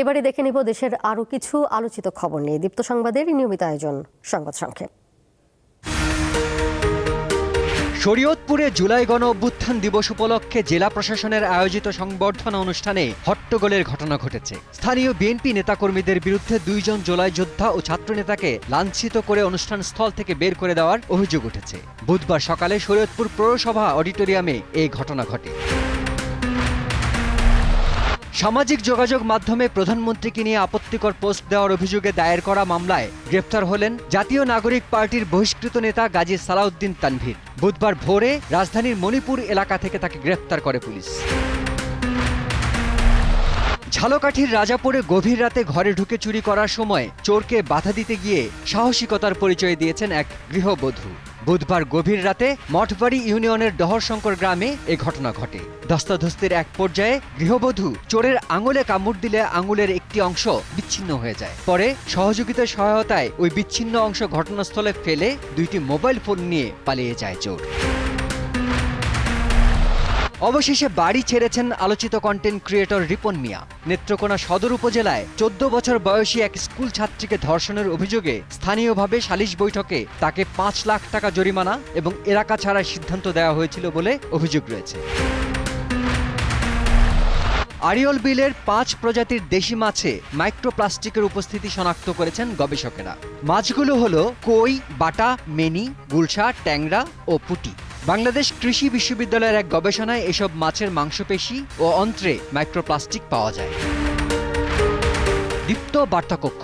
এবারে দেখে নিব দেশের আরও কিছু আলোচিত খবর নিয়ে দীপ্ত সংবাদের নিয়মিত আয়োজন সংবাদ সংক্ষেপ। শরীয়তপুরে জুলাই গণ অভ্যুত্থান দিবস উপলক্ষে জেলা প্রশাসনের আয়োজিত সংবর্ধনা অনুষ্ঠানে হট্টগোলের ঘটনা ঘটেছে। স্থানীয় বিএনপি নেতাকর্মীদের বিরুদ্ধে 2 জন জুলাই যোদ্ধা ও ছাত্রনেতাকে লাঞ্ছিত করে অনুষ্ঠান স্থল থেকে বের করে দেওয়ার অভিযোগ উঠেছে। বুধবার সকালে শরীয়তপুর পৌরসভা অডিটোরিয়ামে এই ঘটনা ঘটে। সামাজিক যোগাযোগ মাধ্যমে প্রধানমন্ত্রীকে নিয়ে আপত্তিকর পোস্ট দেওয়ার অভিযোগে দায়ের করা মামলায় গ্রেফতার হলেন জাতীয় নাগরিক পার্টির বহিষ্কৃত নেতা গাজী সালাউদ্দিন তানভীর। বুধবার ভোরে রাজধানীর মণিপুর এলাকা থেকে তাকে গ্রেফতার করে পুলিশ। ঝালকাঠির রাজাপুরে গভীর রাতে ঘরে ঢুকে চুরি করার সময় চোরকে বাধা দিতে গিয়ে সাহসিকতার পরিচয় দিয়েছেন এক গৃহবধূ। বুধবার গভীর রাতে মঠবাড়ি ইউনিয়নের ডহরশঙ্কর গ্রামে এ ঘটনা ঘটে। ধস্তাধস্তির এক পর্যায়ে গৃহবধূ চোরের আঙুলে কামড় দিলে আঙুলের একটি অংশ বিচ্ছিন্ন হয়ে যায়। পরে সহযোগিতার সহায়তায় ওই বিচ্ছিন্ন অংশ ঘটনাস্থলে ফেলে 2টি মোবাইল ফোন নিয়ে পালিয়ে যায় চোর। অবশেষে বাড়ি ছেড়েছেন আলোচিত কন্টেন্ট ক্রিয়েটর রিপন মিয়া। নেত্রকোনা সদর উপজেলায় 14 বছর বয়সী এক স্কুল ছাত্রীকে ধর্ষণের অভিযোগে স্থানীয়ভাবে সালিশ বৈঠকে তাকে 5 লাখ টাকা জরিমানা এবং এলাকা ছাড়ার সিদ্ধান্ত দেওয়া হয়েছিল বলে অভিযোগ রয়েছে। আড়িয়ল বিলের 5 প্রজাতির দেশি মাছে মাইক্রোপ্লাস্টিকের উপস্থিতি শনাক্ত করেছেন গবেষকেরা। মাছগুলো হলো কই, বাটা, মেনি, গুলশা, ট্যাংরা ও পুঁটি। বাংলাদেশ কৃষি বিশ্ববিদ্যালয়ের এক গবেষণায় এসব মাছের মাংসপেশি ও অন্ত্রে মাইক্রোপ্লাস্টিক পাওয়া যায়। দীপ্ত বার্তা কক্ষ।